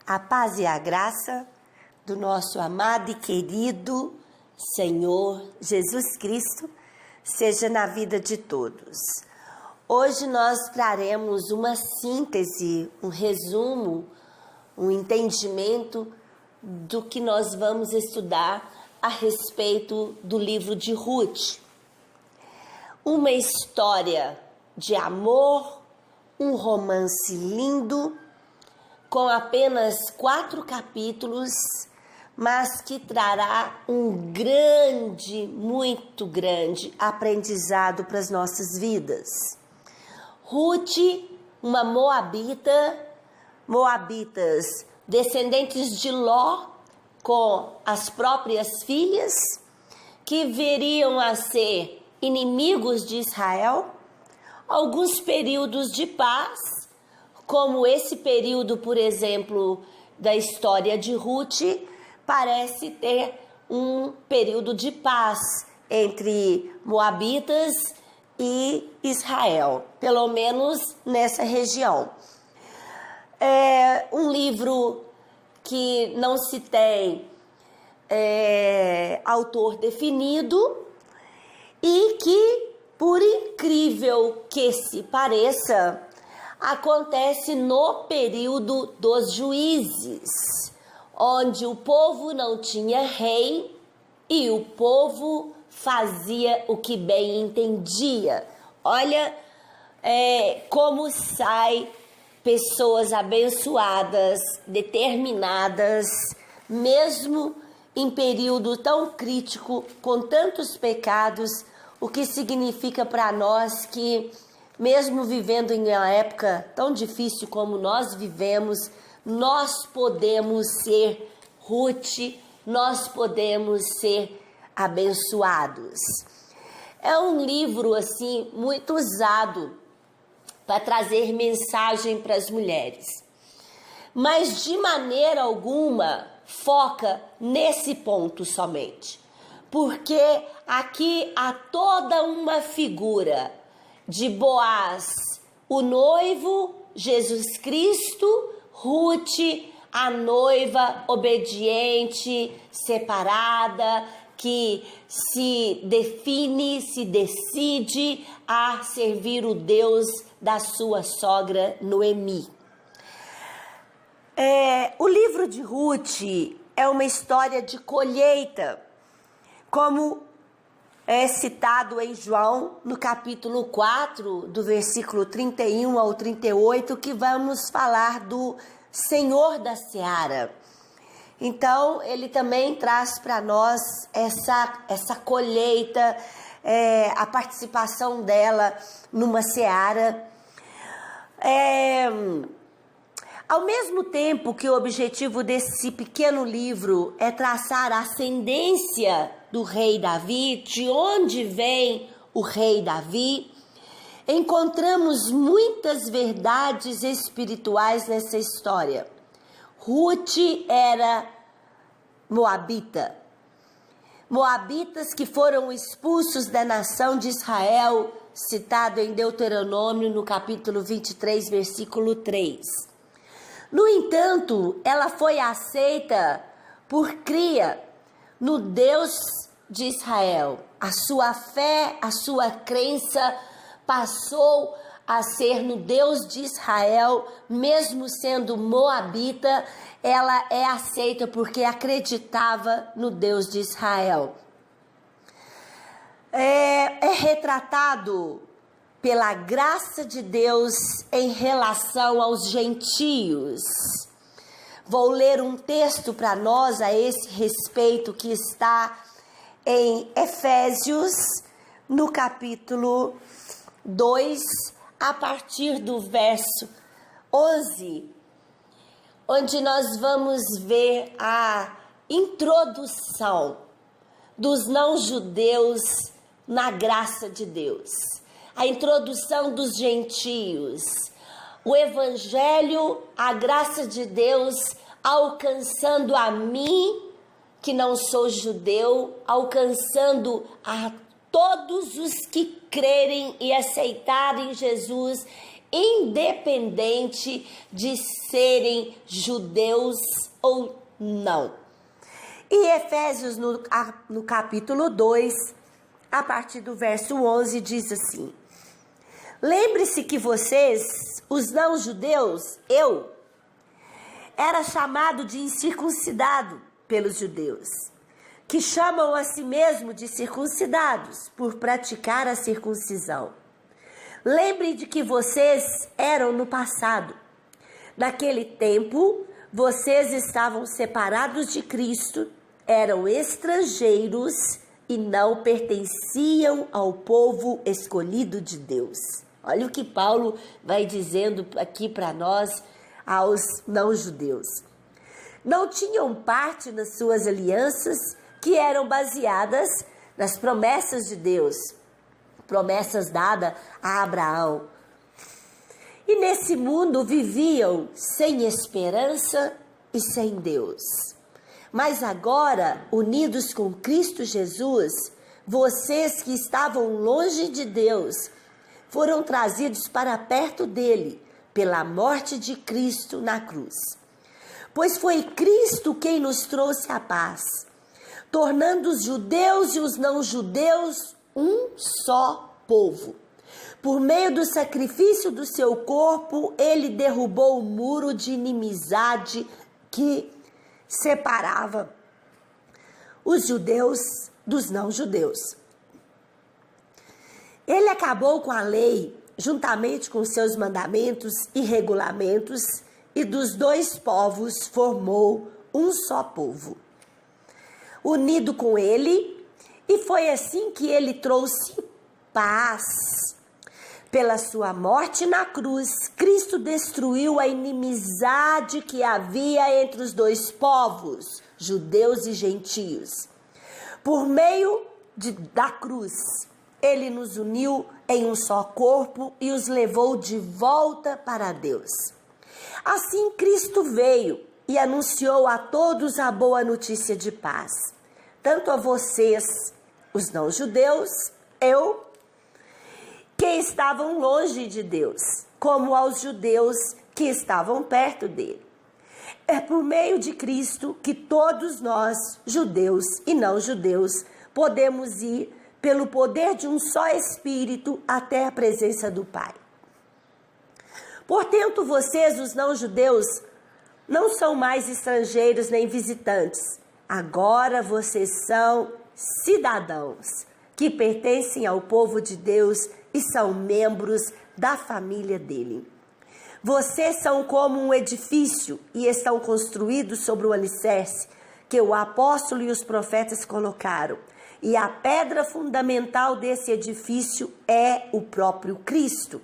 A paz e a graça do nosso amado e querido Senhor Jesus Cristo seja na vida de todos. Hoje nós traremos uma síntese, um resumo, um entendimento do que nós vamos estudar a respeito do livro de Ruth. Uma história de amor, um romance lindo, com apenas 4 capítulos, mas que trará um grande, muito grande aprendizado para as nossas vidas. Ruth, uma moabitas, descendentes de Ló, com as próprias filhas, que viriam a ser inimigos de Israel, alguns períodos de paz, como esse período, por exemplo, da história de Ruth, parece ter um período de paz entre moabitas e Israel, pelo menos nessa região. É um livro que não se tem autor definido e que, por incrível que se pareça, acontece no período dos juízes, onde o povo não tinha rei e o povo fazia o que bem entendia. Olha como sai pessoas abençoadas, determinadas, mesmo em período tão crítico, com tantos pecados, o que significa para nós que, mesmo vivendo em uma época tão difícil como nós vivemos, nós podemos ser Ruth, nós podemos ser abençoados. É um livro assim muito usado para trazer mensagem para as mulheres, mas de maneira alguma foca nesse ponto somente, porque aqui há toda uma figura de Boaz, o noivo, Jesus Cristo, Ruth, a noiva obediente, separada, que se define, se decide a servir o Deus da sua sogra Noemi. O livro de Ruth é uma história de colheita, como é citado em João, no capítulo 4, do versículo 31 ao 38, que vamos falar do Senhor da Seara. Então, ele também traz para nós essa colheita, a participação dela numa seara. Ao mesmo tempo que o objetivo desse pequeno livro é traçar a ascendência do rei Davi, de onde vem o rei Davi, encontramos muitas verdades espirituais nessa história. Ruth era moabita. Moabitas que foram expulsos da nação de Israel, citado em Deuteronômio, no capítulo 23, versículo 3. No entanto, ela foi aceita por cria no Deus de Israel. A sua fé, a sua crença passou a ser no Deus de Israel, mesmo sendo moabita, ela é aceita porque acreditava no Deus de Israel. É retratado pela graça de Deus em relação aos gentios. Vou ler um texto para nós a esse respeito que está em Efésios, no capítulo 2, a partir do verso 11, onde nós vamos ver a introdução dos não-judeus na graça de Deus, a introdução dos gentios, o evangelho, a graça de Deus alcançando a mim, que não sou judeu, alcançando a todos os que crerem e aceitarem Jesus independente de serem judeus ou não. E Efésios, no capítulo 2, a partir do verso 11, diz assim: lembre-se que vocês, os não-judeus, era chamado de incircuncidado pelos judeus, que chamam a si mesmo de circuncidados por praticar a circuncisão. Lembre de que vocês eram no passado. Naquele tempo, vocês estavam separados de Cristo, eram estrangeiros e não pertenciam ao povo escolhido de Deus. Olha o que Paulo vai dizendo aqui para nós, aos não-judeus. Não tinham parte nas suas alianças que eram baseadas nas promessas de Deus, promessas dadas a Abraão. E nesse mundo viviam sem esperança e sem Deus. Mas agora, unidos com Cristo Jesus, vocês que estavam longe de Deus, foram trazidos para perto dele, pela morte de Cristo na cruz. Pois foi Cristo quem nos trouxe a paz, tornando os judeus e os não-judeus um só povo. Por meio do sacrifício do seu corpo, ele derrubou o muro de inimizade que separava os judeus dos não-judeus. Ele acabou com a lei, juntamente com seus mandamentos e regulamentos, e dos dois povos formou um só povo, unido com ele, e foi assim que ele trouxe paz. Pela sua morte na cruz, Cristo destruiu a inimizade que havia entre os dois povos, judeus e gentios. Por meio da cruz, ele nos uniu em um só corpo e os levou de volta para Deus. Assim, Cristo veio e anunciou a todos a boa notícia de paz, tanto a vocês, os não-judeus, que estavam longe de Deus, como aos judeus que estavam perto dele. É por meio de Cristo que todos nós, judeus e não-judeus, podemos ir pelo poder de um só Espírito até a presença do Pai. Portanto, vocês, os não-judeus, não são mais estrangeiros nem visitantes. Agora vocês são cidadãos que pertencem ao povo de Deus e são membros da família dele. Vocês são como um edifício e estão construídos sobre o alicerce que o apóstolo e os profetas colocaram. E a pedra fundamental desse edifício é o próprio Cristo.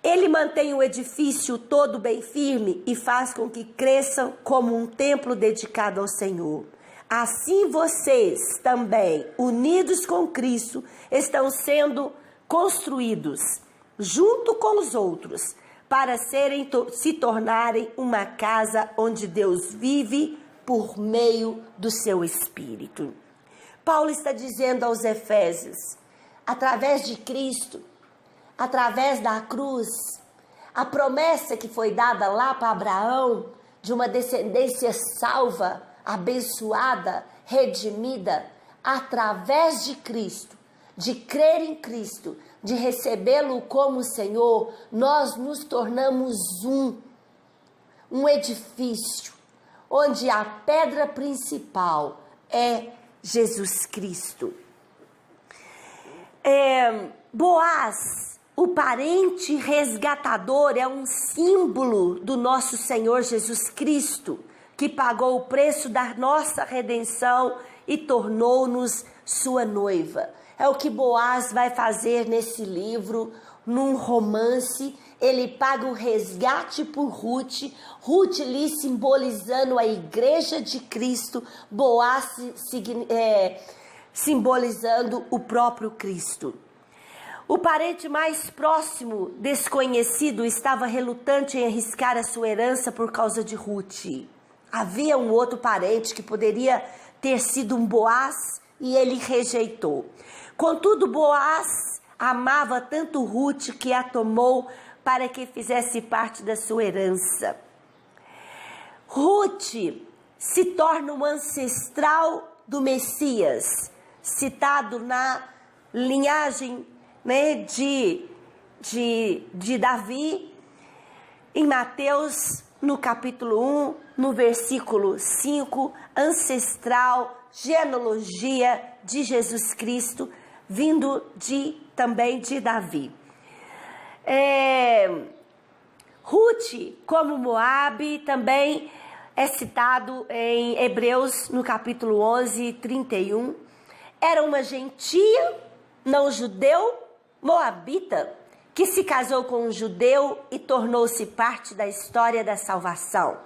Ele mantém o edifício todo bem firme e faz com que cresçam como um templo dedicado ao Senhor. Assim vocês também, unidos com Cristo, estão sendo construídos junto com os outros para se tornarem uma casa onde Deus vive por meio do seu Espírito. Paulo está dizendo aos Efésios, através de Cristo, através da cruz, a promessa que foi dada lá para Abraão, de uma descendência salva, abençoada, redimida, através de Cristo, de crer em Cristo, de recebê-lo como Senhor, nós nos tornamos um edifício, onde a pedra principal é Jesus Cristo. Boaz, o parente resgatador, é um símbolo do nosso Senhor Jesus Cristo, que pagou o preço da nossa redenção e tornou-nos sua noiva. É o que Boaz vai fazer nesse livro, num romance. Ele paga o resgate por Ruth, Ruth lhe simbolizando a igreja de Cristo, Boaz simbolizando o próprio Cristo. O parente mais próximo, desconhecido, estava relutante em arriscar a sua herança por causa de Ruth. Havia um outro parente que poderia ter sido um Boaz e ele rejeitou. Contudo, Boaz amava tanto Ruth que a tomou para que fizesse parte da sua herança. Ruth se torna um ancestral do Messias, citado na linhagem, né, de Davi, em Mateus, no capítulo 1, no versículo 5, ancestral, genealogia de Jesus Cristo, vindo também de Davi. Ruth, como Moabe, também é citado em Hebreus, no capítulo 11, 31. Era uma gentia, não judeu, moabita, que se casou com um judeu e tornou-se parte da história da salvação.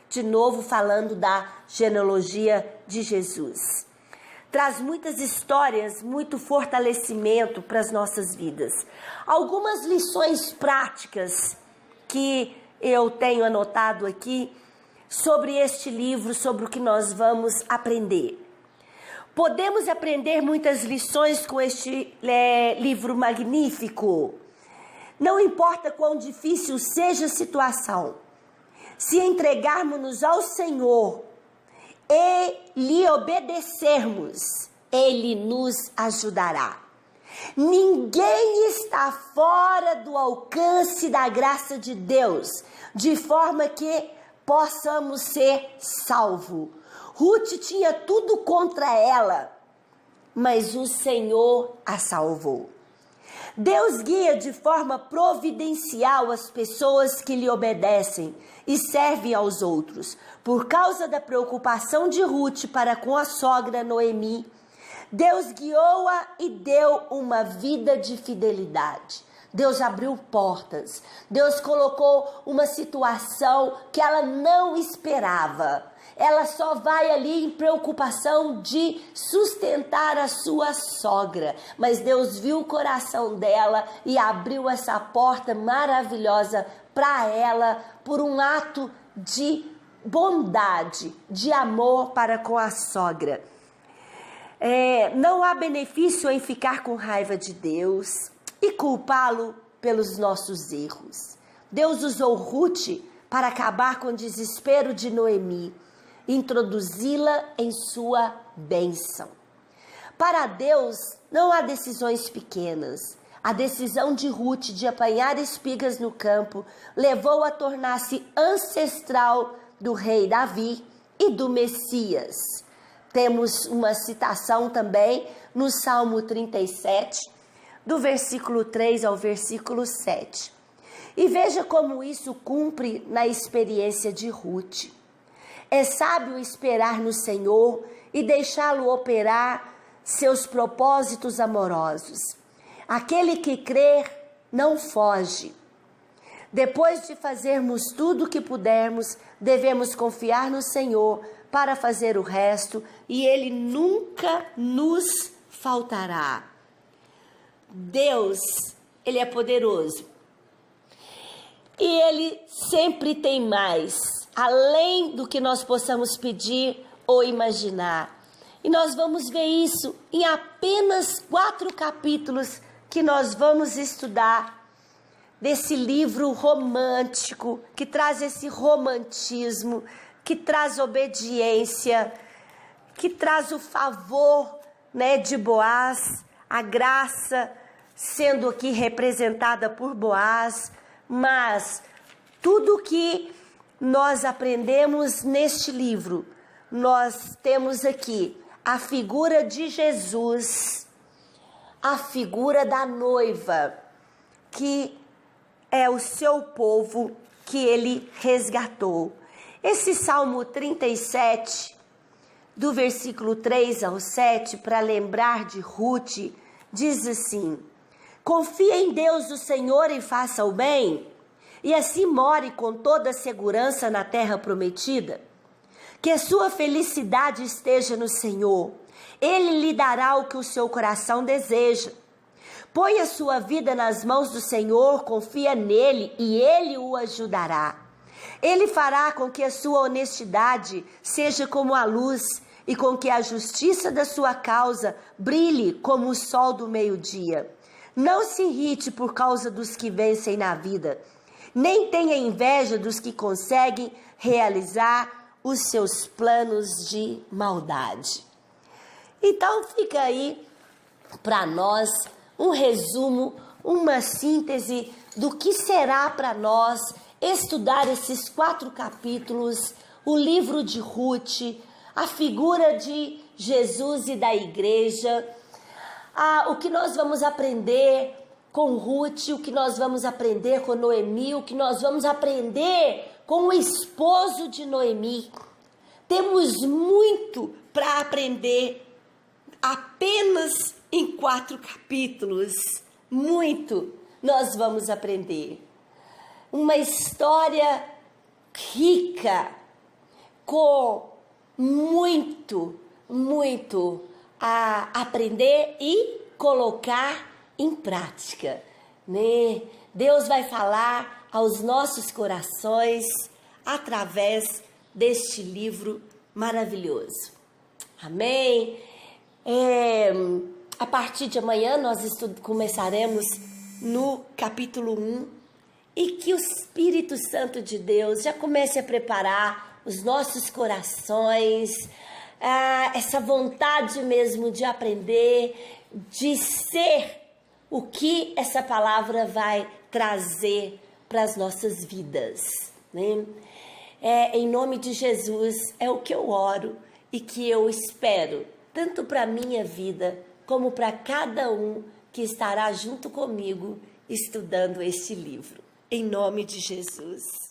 De novo falando da genealogia de Jesus. Traz muitas histórias, muito fortalecimento para as nossas vidas. Algumas lições práticas que eu tenho anotado aqui sobre este livro, sobre o que nós vamos aprender. Podemos aprender muitas lições com este livro magnífico. Não importa quão difícil seja a situação, se entregarmos-nos ao Senhor e lhe obedecermos, Ele nos ajudará. Ninguém está fora do alcance da graça de Deus, de forma que possamos ser salvos. Ruth tinha tudo contra ela, mas o Senhor a salvou. Deus guia de forma providencial as pessoas que lhe obedecem e servem aos outros. Por causa da preocupação de Ruth para com a sogra Noemi, Deus guiou-a e deu uma vida de fidelidade. Deus abriu portas. Deus colocou uma situação que ela não esperava. Ela só vai ali em preocupação de sustentar a sua sogra. Mas Deus viu o coração dela e abriu essa porta maravilhosa para ela por um ato de bondade, de amor para com a sogra. Não há benefício em ficar com raiva de Deus e culpá-lo pelos nossos erros. Deus usou Ruth para acabar com o desespero de Noemi, introduzi-la em sua bênção. Para Deus não há decisões pequenas. A decisão de Ruth de apanhar espigas no campo levou a tornar-se ancestral do rei Davi e do Messias. Temos uma citação também no Salmo 37, do versículo 3 ao versículo 7. E veja como isso cumpre na experiência de Ruth. É sábio esperar no Senhor e deixá-lo operar seus propósitos amorosos. Aquele que crer não foge. Depois de fazermos tudo o que pudermos, devemos confiar no Senhor para fazer o resto e Ele nunca nos faltará. Deus, Ele é poderoso. E Ele sempre tem mais, além do que nós possamos pedir ou imaginar. E nós vamos ver isso em apenas 4 capítulos que nós vamos estudar desse livro romântico, que traz esse romantismo, que traz obediência, que traz o favor, né, de Boaz, a graça sendo aqui representada por Boaz, mas tudo que nós aprendemos neste livro, nós temos aqui a figura de Jesus, a figura da noiva, que é o seu povo que ele resgatou. Esse Salmo 37, do versículo 3 ao 7, para lembrar de Ruth, diz assim: confia em Deus o Senhor e faça o bem, e assim more com toda segurança na terra prometida. Que a sua felicidade esteja no Senhor. Ele lhe dará o que o seu coração deseja. Põe a sua vida nas mãos do Senhor, confia nele e ele o ajudará. Ele fará com que a sua honestidade seja como a luz e com que a justiça da sua causa brilhe como o sol do meio-dia. Não se irrite por causa dos que vencem na vida, nem tenha inveja dos que conseguem realizar os seus planos de maldade. Então fica aí para nós um resumo, uma síntese do que será para nós estudar esses 4 capítulos, o livro de Ruth, a figura de Jesus e da igreja, o que nós vamos aprender com Ruth, o que nós vamos aprender com Noemi, o que nós vamos aprender com o esposo de Noemi. Temos muito para aprender apenas em 4 capítulos. Muito nós vamos aprender. Uma história rica, com muito a aprender e colocar em prática, né? Deus vai falar aos nossos corações através deste livro maravilhoso. Amém? A partir de amanhã nós começaremos no capítulo 1 e que o Espírito Santo de Deus já comece a preparar os nossos corações, essa vontade mesmo de aprender, de ser o que essa palavra vai trazer para as nossas vidas, né? Em nome de Jesus é o que eu oro e que eu espero, tanto para a minha vida como para cada um que estará junto comigo estudando este livro. Em nome de Jesus.